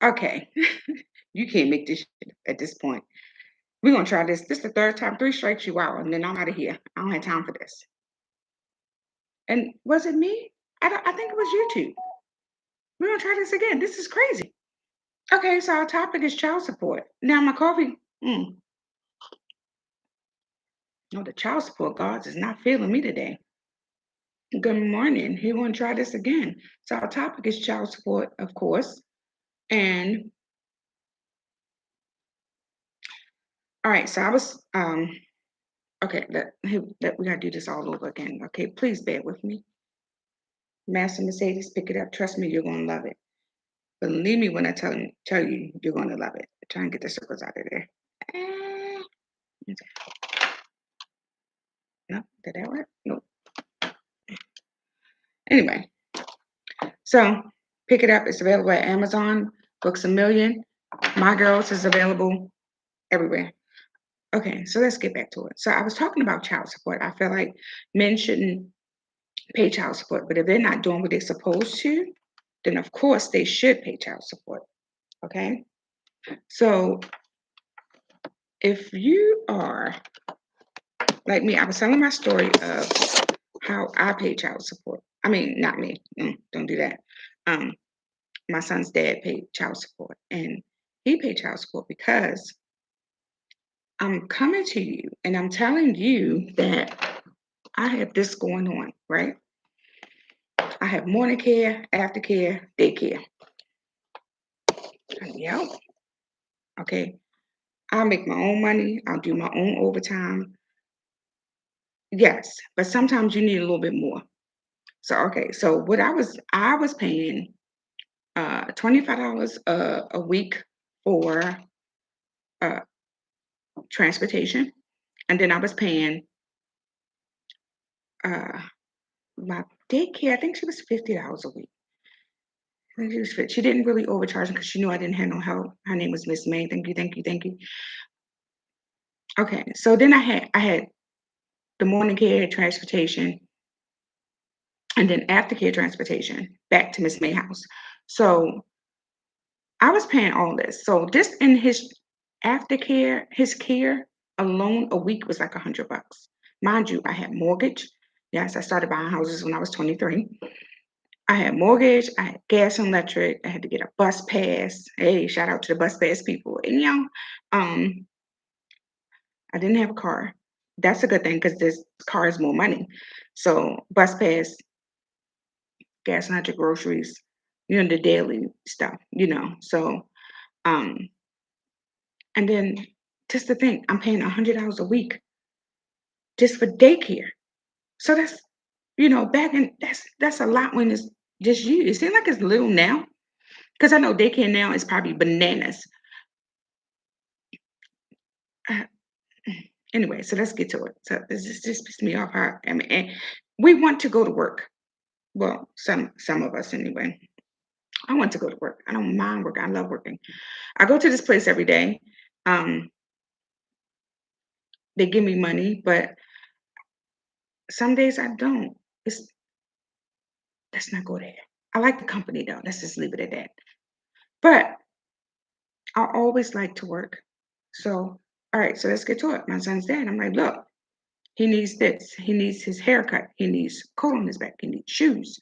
Okay. You can't make this shit at this point. We're gonna try this. This the third time, three strikes you out, and then I'm out of here. I don't have time for this. And was it me? I think it was you two. We're gonna try this again. This is crazy. Okay, so our topic is child support. Now my coffee. No, the child support gods is not feeling me today. Good morning. He want to try this again. So our topic is child support, of course. And all right, so I was okay. That we gotta do this all over again. Okay, please bear with me. Master Mercedes, pick it up. Trust me, you're gonna love it. Believe me when I tell you, you're gonna love it. Try and get the circles out of there. Eh, no, did that work? No. Anyway, so pick it up. It's available at Amazon, Books a Million. My Girls is available everywhere. Okay, so let's get back to it. So I was talking about child support. I feel like men shouldn't pay child support, but if they're not doing what they're supposed to, then of course they should pay child support. Okay, so if you are like me, I was telling my story of how I pay child support. I mean, not me. Don't do that. Um, my son's dad paid child support, and he paid child support because I'm coming to you and I'm telling you that I have this going on, right? I have morning care, aftercare, daycare. Yep. Okay. I'll make my own money. I'll do my own overtime. Yes, but sometimes you need a little bit more. So okay, so what I was paying $25 a week for uh transportation, and then I was paying uh my daycare. I think she was $50 a week. I think she didn't really overcharge because she knew I didn't have no help. Her name was Miss May. Thank you, thank you, thank you. Okay, so then I had the morning care transportation, and then aftercare transportation back to Miss May house. So I was paying all this. So just in his aftercare, his care alone a week was like $100. Mind you, I had mortgage. Yes, I started buying houses when I was 23. I had mortgage, I had gas and electric, I had to get a bus pass. Hey, shout out to the bus pass people. And um, I didn't have a car. That's a good thing because this car is more money. So bus pass, gas and electric, groceries, the daily stuff. So um, and then just to think, I'm paying $100 a week just for daycare. So that's back in that's a lot when it's just you. It seems like it's little now. Because I know daycare now is probably bananas. Uh, anyway, so let's get to it. So this just pissed me off. I mean, and we want to go to work. Well, some of us anyway. I want to go to work. I don't mind working. I love working. I go to this place every day. Um, they give me money, but some days I don't. It's Let's not go there. I like the company though. Let's just leave it at that. But I always like to work. So, all right, so let's get to it. My son's dad. I'm like, look, he needs this. He needs his haircut. He needs coat on his back. He needs shoes.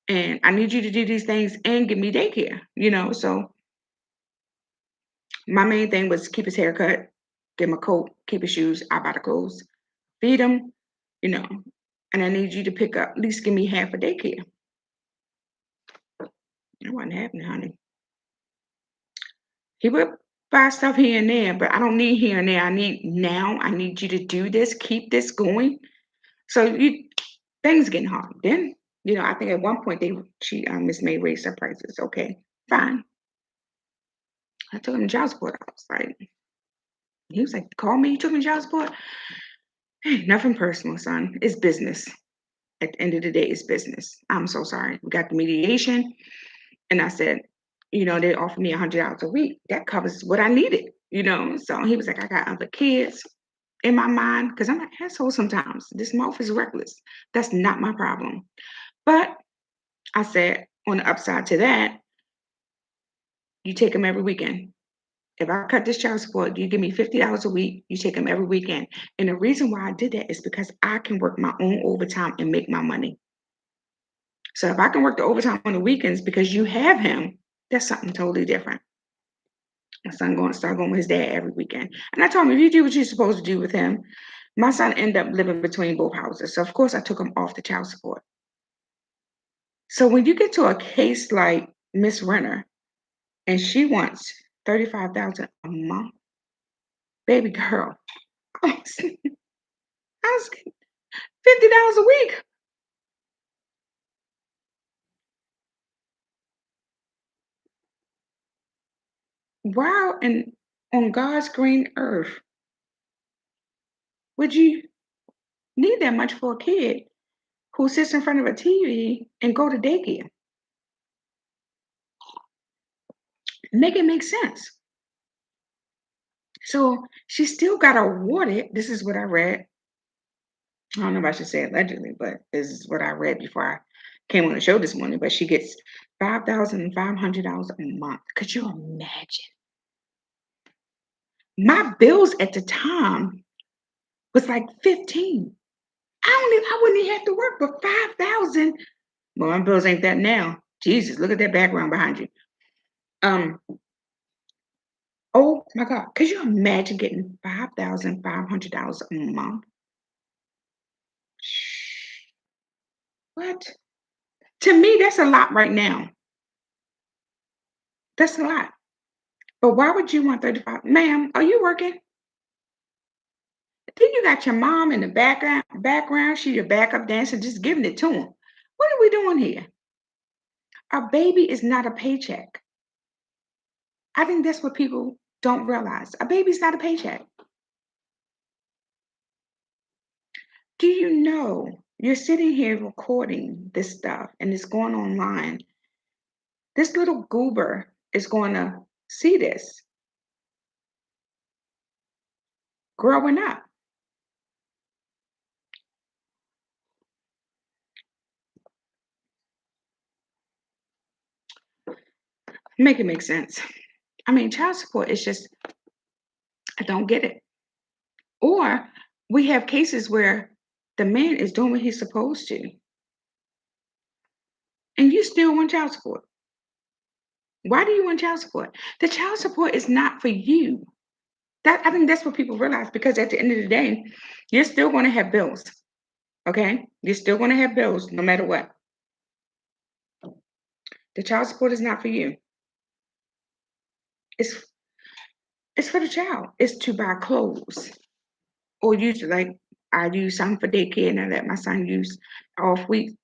And I need you to do these things and give me daycare. So my main thing was keep his haircut, give him a coat, keep his shoes. I buy the clothes, feed him, you know. And I need you to pick up, at least give me half a daycare. It wasn't happening, honey. He would buy stuff here and there, but I don't need here and there. I need now. I need you to do this, keep this going. So things getting hard. Then, I think at one point Miss May raised her prices. Okay, fine. I took him to child support. I was like, he was like, call me, you took me to child support. Hey, nothing personal, son. It's business. At the end of the day, it's business. I'm so sorry. We got the mediation, and I said, they offered me $100 a week. That covers what I needed. So he was like, I got other kids in my mind because I'm an asshole sometimes. This mouth is reckless. That's not my problem. But I said, on the upside to that, you take him every weekend. If I cut this child support, you give me $50 a week, you take him every weekend. And the reason why I did that is because I can work my own overtime and make my money. So if I can work the overtime on the weekends because you have him, that's something totally different. My son going to start going with his dad every weekend. And I told him, if you do what you're supposed to do with him, my son ended up living between both houses. So of course I took him off the child support. So when you get to a case like Miss Renner and she wants 35,000 a month, baby girl, I was getting $50 a week. Wow, and on God's green earth, would you need that much for a kid who sits in front of a TV and go to daycare? Make it make sense. So she still got awarded. This is what I read. I don't know if I should say allegedly, but this is what I read before I came on the show this morning. But she gets $5,500 a month. Could you imagine? My bills at the time was like 15. I wouldn't even have to work for 5,000. Well, my bills ain't that now. Jesus, look at that background behind you. Um, oh my God, could you imagine getting $5,500 a month? What? To me, that's a lot right now. That's a lot. But why would you want 35? Ma'am, are you working? Then you got your mom in the background. She your backup dancer, just giving it to him. What are we doing here? A baby is not a paycheck. I think that's what people don't realize. A baby's not a paycheck. Do you know you're sitting here recording this stuff and it's going online? This little goober is going to see this growing up. Make it make sense. I mean, child support is just, I don't get it. Or we have cases where the man is doing what he's supposed to, and you still want child support. Why do you want child support? The child support is not for you. That I think that's what people realize because at the end of the day, you're still going to have bills. Okay, you're still going to have bills no matter what. The child support is not for you. It's it's for the child. It's to buy clothes or use like I use some for daycare and I let my son use off week,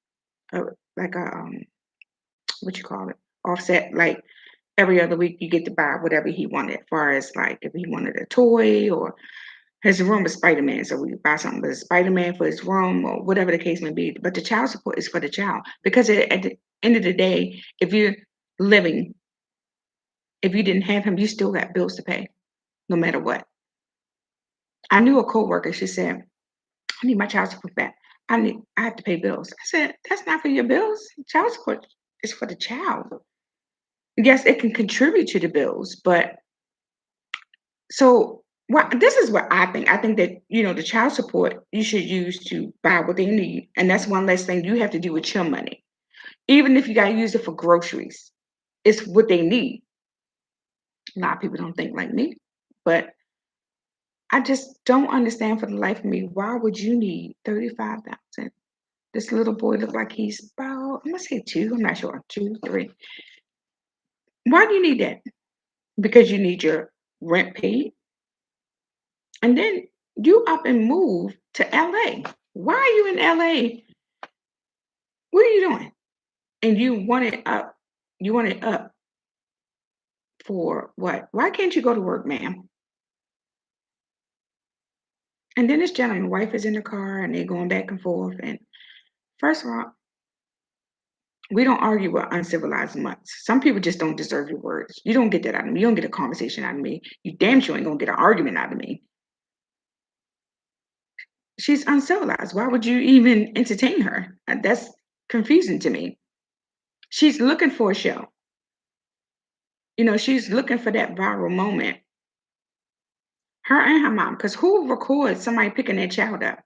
uh, like a what you call it, offset. Like every other week, you get to buy whatever he wanted. As far as like if he wanted a toy or his room is Spider Man, so we buy something with Spider Man for his room or whatever the case may be. But the child support is for the child because at the end of the day, if you're living, if you didn't have him, you still got bills to pay, no matter what. I knew a coworker. She said, "I need my child support back. I have to pay bills." I said, "That's not for your bills. Child support is for the child. Yes, it can contribute to the bills, but so what this is what I think. I think that the child support you should use to buy what they need, and that's one less thing you have to do with your money. Even if you gotta use it for groceries, it's what they need. A lot of people don't think like me, but I just don't understand for the life of me why would you need 35,000? This little boy look like he's about I'm gonna say two. I'm not sure, two, three. Why do you need that? Because you need your rent paid, and then you up and move to LA. Why are you in LA? What are you doing? And you want it up for what? Why can't you go to work, ma'am? And then this gentleman, wife is in the car and they're going back and forth. And first of all, we don't argue with uncivilized mutts. Some people just don't deserve your words. You don't get that out of me. You don't get a conversation out of me. You damn sure ain't gonna get an argument out of me. She's uncivilized. Why would you even entertain her? That's confusing to me. She's looking for a show. She's looking for that viral moment. Her and her mom, because who records somebody picking their child up?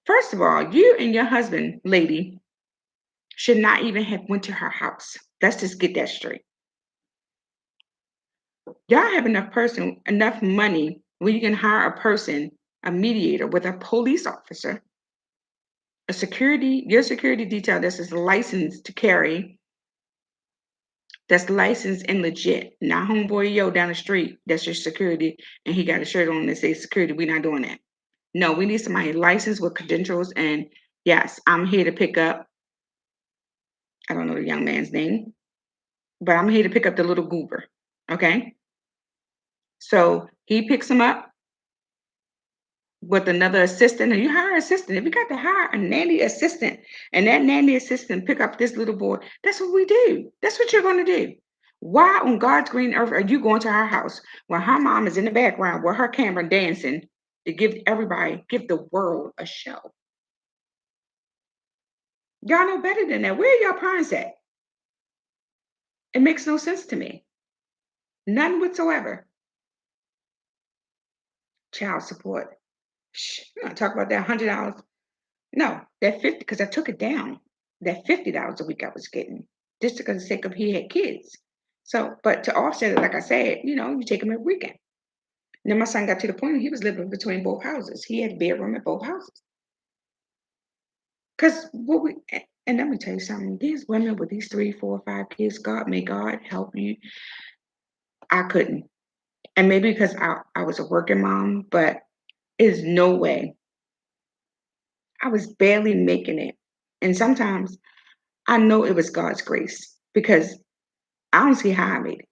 First of all, you and your husband, lady, should not even have went to her house. Let's just get that straight. Y'all have enough money where you can hire a person, a mediator with a police officer, your security detail that's licensed to carry, that's licensed and legit. Not homeboy yo down the street, that's your security, and he got a shirt on that says security. We're not doing that. No, we need somebody licensed with credentials. And yes, I'm here to pick up, I don't know the young man's name, but I'm here to pick up the little goober. Okay. So he picks him up with another assistant, and you hire an assistant. If you got to hire a nanny assistant, and that nanny assistant pick up this little boy, that's what we do. That's what you're going to do. Why on God's green earth are you going to her house when her mom is in the background with her camera dancing to give the world a show? Y'all know better than that. Where are y'all parents at? It makes no sense to me. None whatsoever. Child support. Shh, we don't talk about that $100. No, that 50, because I took it down. That $50 a week I was getting, just because of the sake of he had kids. So, but to offset it, like I said, you take him every weekend. And then my son got to the point where he was living between both houses. He had a bedroom at both houses. Because and let me tell you something, these women with these 3, 4, 5 kids, may God help you. I couldn't. And maybe because I was a working mom, but there's no way. I was barely making it. And sometimes I know it was God's grace because I don't see how I made it.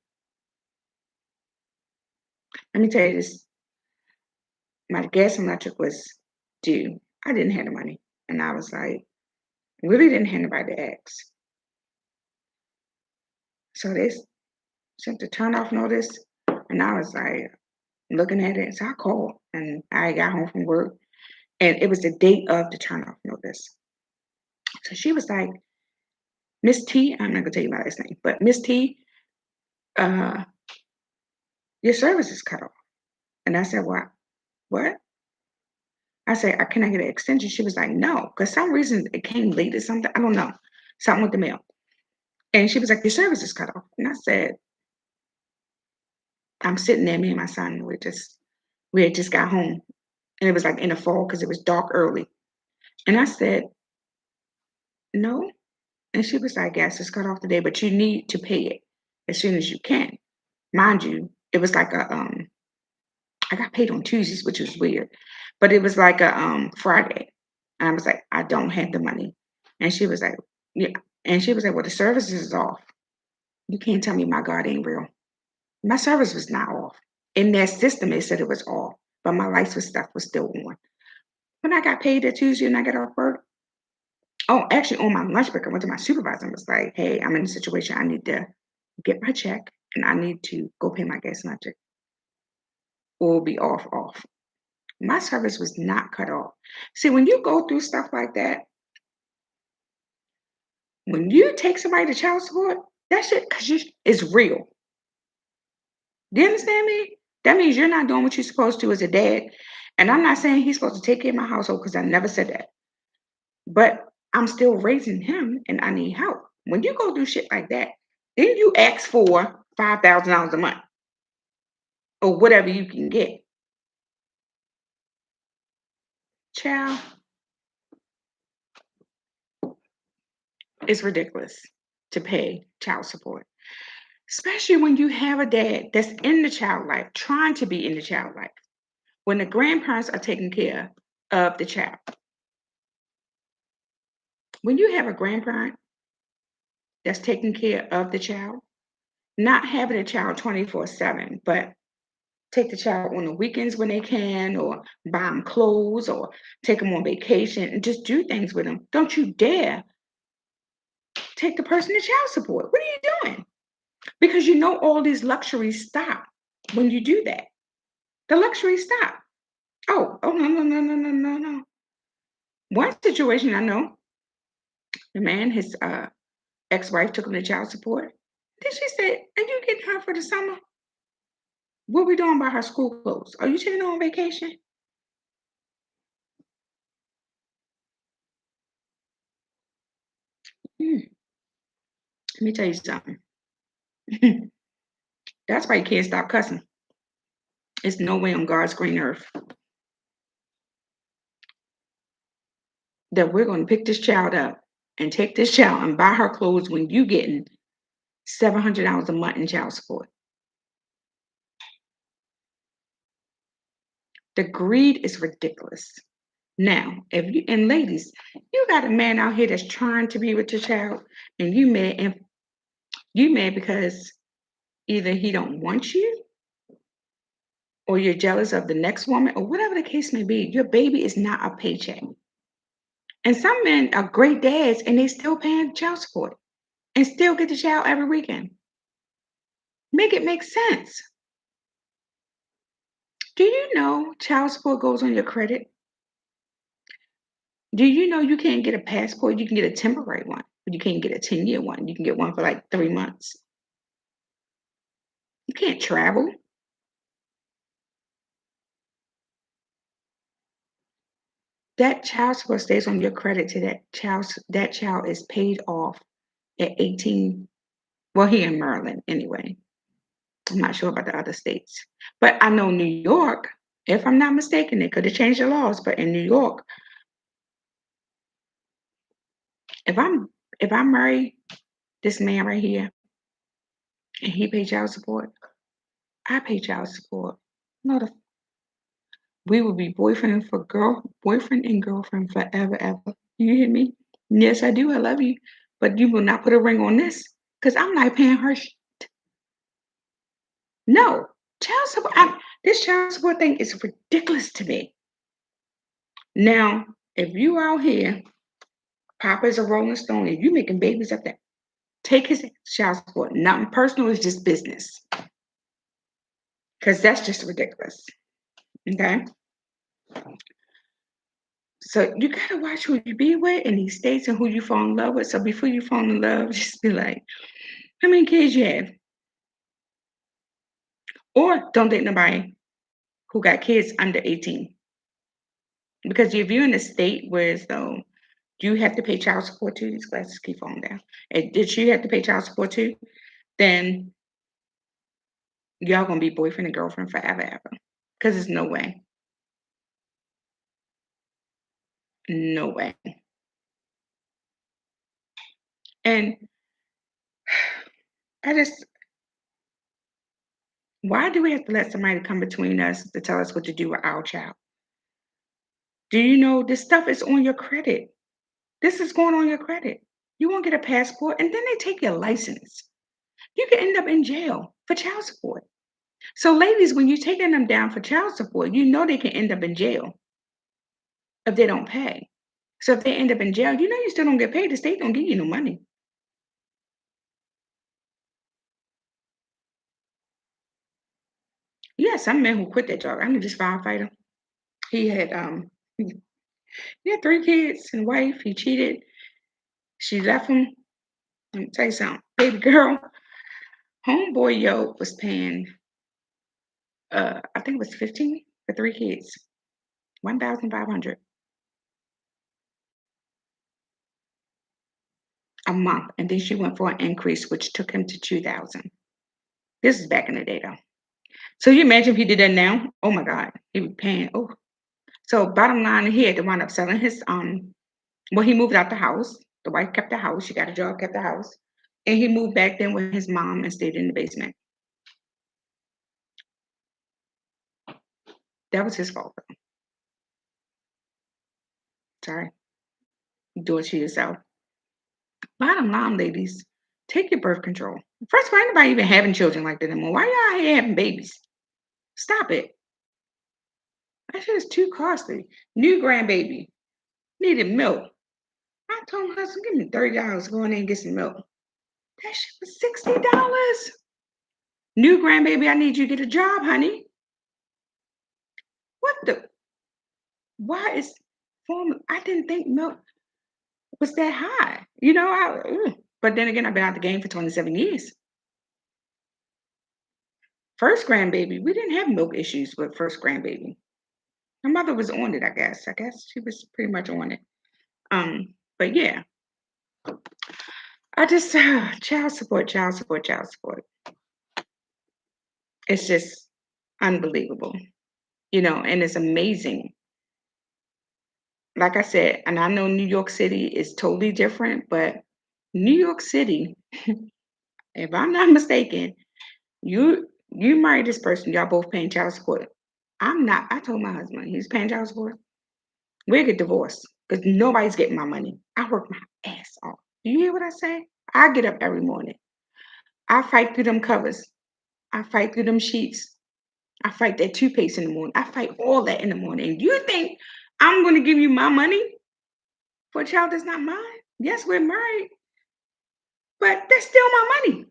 Let me tell you this. My gas and electric was due. I didn't have the money. And I was like, really didn't have anybody to ask. So they sent the turn off notice. And I was like, looking at it. So I called and I got home from work. And it was the date of the turn off notice. So she was like, Miss T, I'm not going to tell you my last name, but Miss T, uh, your service is cut off. And I said, what? What? I said, can I get an extension? She was like, no, because some reason it came late or something. I don't know. Something with the mail. And she was like, your service is cut off. And I said, I'm sitting there, me and my son, we had just got home. And it was like in the fall because it was dark early. And I said, no. And she was like, yes, it's cut off today, but you need to pay it as soon as you can. Mind you, it was like I got paid on Tuesdays, which was weird, but it was like a Friday. And I was like, I don't have the money. And she was like, yeah. And she was like, well, the service is off. You can't tell me my God ain't real. My service was not off. In that system, it said it was off, but my lights and stuff was still on. When I got paid that Tuesday and I got off work, oh, actually on my lunch break, I went to my supervisor and was like, hey, I'm in a situation. I need to get my check and I need to go pay my gas and electric or be off. My service was not cut off. See, when you go through stuff like that, when you take somebody to child support, that shit is real. Do you understand me? That means you're not doing what you're supposed to as a dad. And I'm not saying he's supposed to take care of my household because I never said that. But I'm still raising him and I need help. When you go do shit like that, then you ask for $5,000 a month or whatever you can get. Child, it's ridiculous to pay child support. Especially when you have a dad that's in the child life, trying to be in the child life, when the grandparents are taking care of the child. When you have a grandparent that's taking care of the child, not having a child 24/7, but take the child on the weekends when they can, or buy them clothes, or take them on vacation and just do things with them. Don't you dare take the person to child support. What are you doing? Because all these luxuries stop when you do that. The luxuries stop. Oh, no, no, no, no, no, no, no. One situation I know, the man, his ex-wife took him to child support. Then she said, "Are you getting her for the summer? What we doing about her school clothes? Are you taking her on vacation?" Mm, let me tell you something. That's why you can't stop cussing. It's no way on God's green earth that we're going to pick this child up and take this child and buy her clothes when you getting $700 a month in child support. The greed is ridiculous. Now, if you and ladies, you got a man out here that's trying to be with your child, and you mad because either he don't want you or you're jealous of the next woman or whatever the case may be. Your baby is not a paycheck. And some men are great dads and they still paying child support and still get the child every weekend. Make it make sense. Do you know child support goes on your credit? Do you know you can't get a passport? You can get a temporary one, but you can't get a 10-year one. You can get one for like 3 months. You can't travel. That child support stays on your credit to that child is paid off at 18. Well, here in Maryland anyway. I'm not sure about the other states. But I know New York, if I'm not mistaken, they could have changed the laws, but in New York, if I'm if I marry this man right here and he pay child support, I pay child support. No, we will be boyfriend and girlfriend forever, ever. You hear me? Yes, I do. I love you, but you will not put a ring on this because I'm not paying her. No, child support. This child support thing is ridiculous to me. Now, if you out here, Papa is a Rolling Stone, and you making babies up there, take his child support. Nothing personal, it's just business. Because that's just ridiculous. Okay. So you gotta watch who you be with in these states and who you fall in love with. So before you fall in love, just be like, how many kids you have? Or don't date nobody who got kids under 18. Because if you're in a state where so you have to pay child support too, these glasses keep falling down. And did you have to pay child support too? Then y'all gonna be boyfriend and girlfriend forever, ever. Because there's no way. No way. And I just, why do we have to let somebody come between us to tell us what to do with our child? Do you know this stuff is on your credit? This is going on your credit. You won't get a passport, and then they take your license. You can end up in jail for child support. So, ladies, when you're taking them down for child support, you know they can end up in jail if they don't pay. So, if they end up in jail, you know you still don't get paid. The state don't give you no money. Yeah, some men who quit that job. I knew this firefighter. He had he had 3 kids and wife. He cheated. She left him. Let me tell you something, baby girl. Homeboy yo was paying I think it was 15 for 3 kids, 1,500 a month, and then she went for an increase, which took him to 2,000. This is back in the day, though. So you imagine if he did that now? Oh my God, he would be paying. Oh, so bottom line, he had to wind up selling his. Well, he moved out the house. The wife kept the house. She got a job, kept the house, and he moved back then with his mom and stayed in the basement. That was his fault. Sorry, do it to yourself. Bottom line, ladies, take your birth control. First of all, ain't nobody even having children like that anymore. Why y'all here having babies? Stop it. That shit is too costly. New grandbaby needed milk. I told my husband, give me $30, go in there and get some milk. That shit was $60. New grandbaby, I need you to get a job, honey. What the? Why is formula? I didn't think milk was that high. But then again, I've been out the game for 27 years. First grandbaby, we didn't have milk issues with first grandbaby. My mother was on it, I guess. I guess she was pretty much on it. But yeah, I just child support, child support, child support. It's just unbelievable, and it's amazing. Like I said, and I know New York City is totally different, but New York City, if I'm not mistaken, you married this person, y'all both paying child support. I'm not. I told my husband he's paying child support. We'll get divorced because nobody's getting my money. I work my ass off. Do you hear what I say? I get up every morning. I fight through them covers. I fight through them sheets. I fight that toothpaste in the morning. I fight all that in the morning. And you think I'm going to give you my money for a child that's not mine? Yes, we're married, but that's still my money.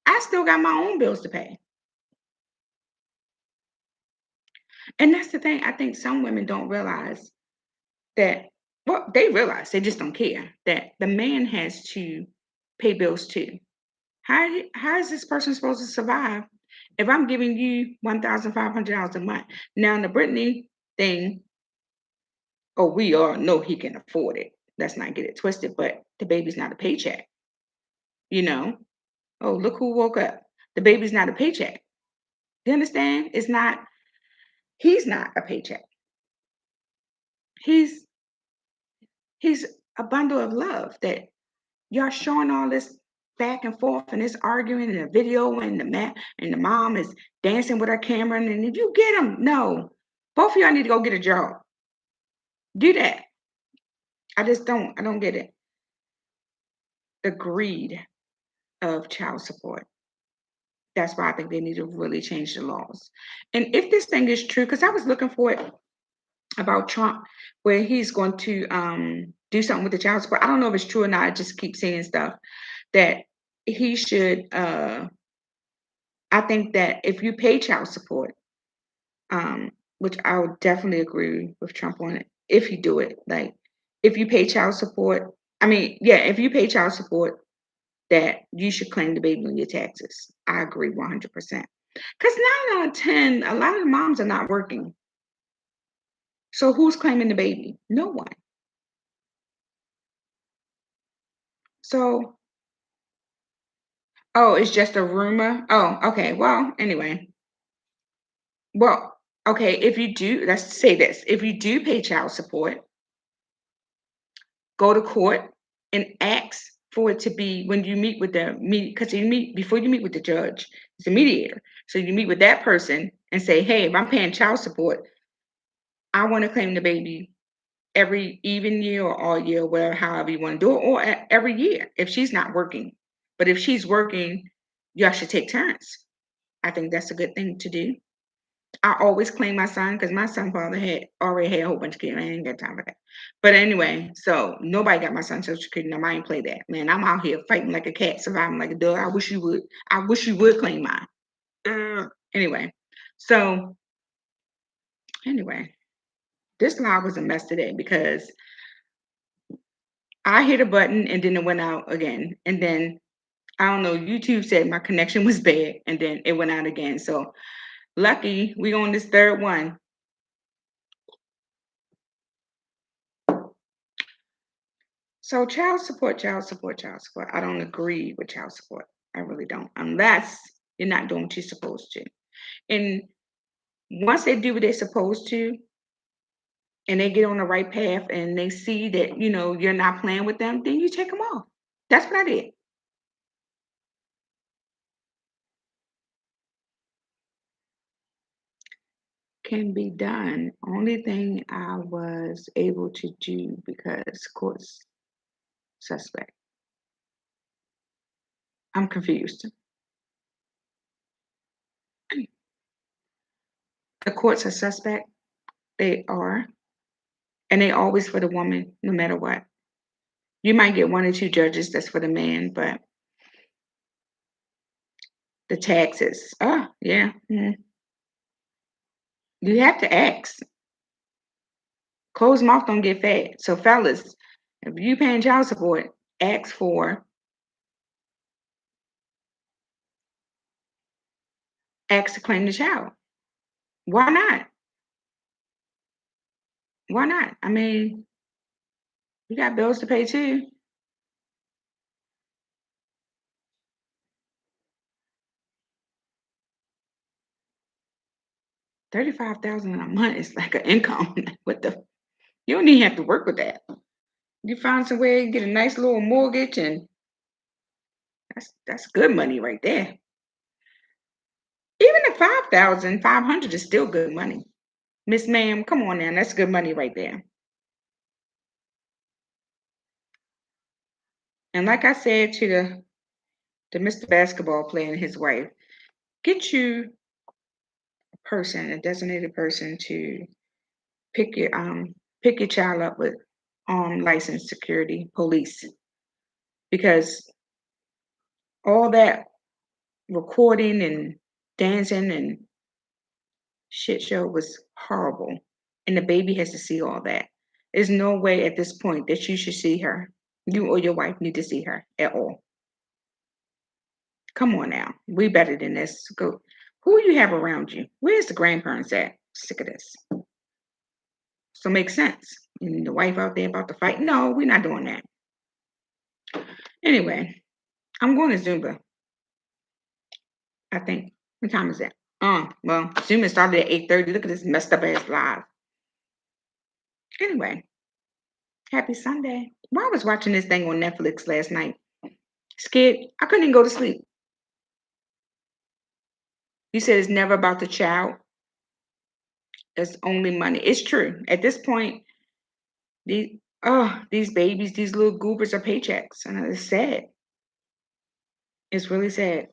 I still got my own bills to pay. And that's the thing. I think some women don't realize that, well, they realize, they just don't care that the man has to pay bills too. How is this person supposed to survive if I'm giving you $1,500 a month? Now, in the Brittany thing, oh, we all know he can afford it. Let's not get it twisted, but the baby's not a paycheck, you know? Oh, look who woke up. The baby's not a paycheck. You understand? He's not a paycheck. He's he's a bundle of love that y'all showing all this back and forth and this arguing in the video and the mom is dancing with her camera and did you get him? No. Both of y'all need to go get a job. Do that. I don't get it. The greed of child support. That's why I think they need to really change the laws. And if this thing is true, because I was looking for it about Trump, where he's going to do something with the child support. I don't know if it's true or not. I just keep seeing stuff that he should I think that if you pay child support, which I would definitely agree with Trump on it, if you do it, like if you pay child support, I mean, yeah, if you pay child support, that you should claim the baby on your taxes. I agree 100%. Because 9 out of 10, a lot of the moms are not working. So who's claiming the baby? No one. So, oh, it's just a rumor. Oh, okay. Well, anyway. Well, okay, if you do, let's say this. If you do pay child support, go to court and ask for it to be when you meet with the because you meet before you meet with the judge, it's a mediator. So you meet with that person and say, hey, if I'm paying child support, I want to claim the baby every even year or all year, whatever, however you want to do it, or every year if she's not working. But if she's working, y'all should take turns. I think that's a good thing to do. I always claim my son because my son father had already had a whole bunch of kids. I ain't got time for that. But anyway, so nobody got my son's social security number. I ain't play that. Man, I'm out here fighting like a cat, surviving like a dog. I wish you would. I wish you would claim mine. Anyway, so anyway, this live was a mess today because I hit a button and then it went out again. And then I don't know, YouTube said my connection was bad and then it went out again. So lucky we on this third one. So child support, child support, child support. I don't agree with child support. I really don't, unless you're not doing what you're supposed to. And once they do what they're supposed to, and they get on the right path, and they see that you're not playing with them, then you take them off. That's what I did. Can be done. Only thing I was able to do because courts suspect. I'm confused. The courts are suspect. They are, and they always for the woman, no matter what. You might get one or two judges that's for the man, but the taxes. Oh, yeah. You have to ask. Closed mouth don't get fed. So fellas, if you paying child support, ask for ask to claim the child. Why not? Why not? I mean, you got bills to pay too. 35,000 a month is like an income. What the? You don't even have to work with that. You find some way to get a nice little mortgage, and that's good money right there. Even at 5,500 is still good money. Miss Ma'am, come on now, that's good money right there. And like I said to the Mr. Basketball player and his wife, get you a person, a designated person to pick your pick your child up with licensed security police, because all that recording and dancing and shit show was horrible. And the baby has to see all that. There's no way at this point that you should see her. You or your wife need to see her at all. Come on now. We better than this. Go. Who you have around you? Where's the grandparents at? Sick of this. So make sense. And the wife out there about to fight. No, we're not doing that. Anyway, I'm going to Zumba, I think. What time is that? Well, Zumba started at 8:30. Look at this messed up ass live. Anyway, happy Sunday. Well, I was watching this thing on Netflix last night. Scared. I couldn't even go to sleep. You said it's never about the child. It's only money. It's true. At this point, these babies, these little goobers are paychecks. And it's sad. It's really sad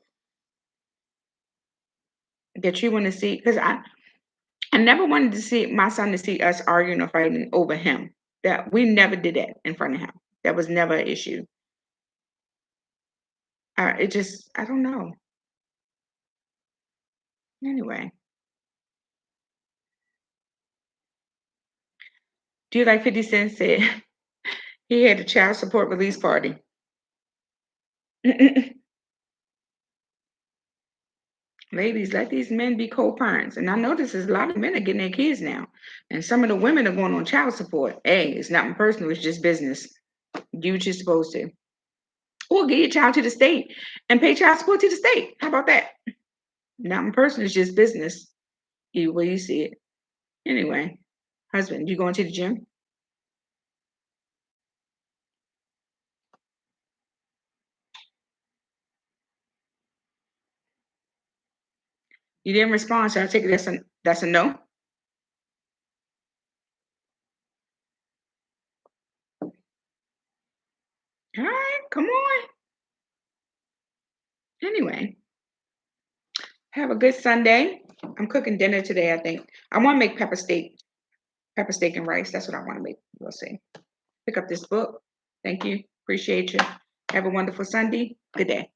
that you want to see, because I never wanted to see my son to see us arguing or fighting over him. That we never did that in front of him. That was never an issue. It just, I don't know. Anyway, do you like 50 Cent said he had a child support release party? Ladies, let these men be co-parents. And I notice there's a lot of men are getting their kids now. And some of the women are going on child support. Hey, it's nothing personal, it's just business. Do what you're supposed to. Or get your child to the state and pay child support to the state. How about that? Nothing personal, it's just business. Either way you see it. Anyway, husband, you going to the gym? You didn't respond, so I take it that's a no. All right, come on. Anyway, have a good Sunday. I'm cooking dinner today, I think. I want to make pepper steak and rice. That's what I want to make. We'll see. Pick up this book. Thank you. Appreciate you. Have a wonderful Sunday. Good day.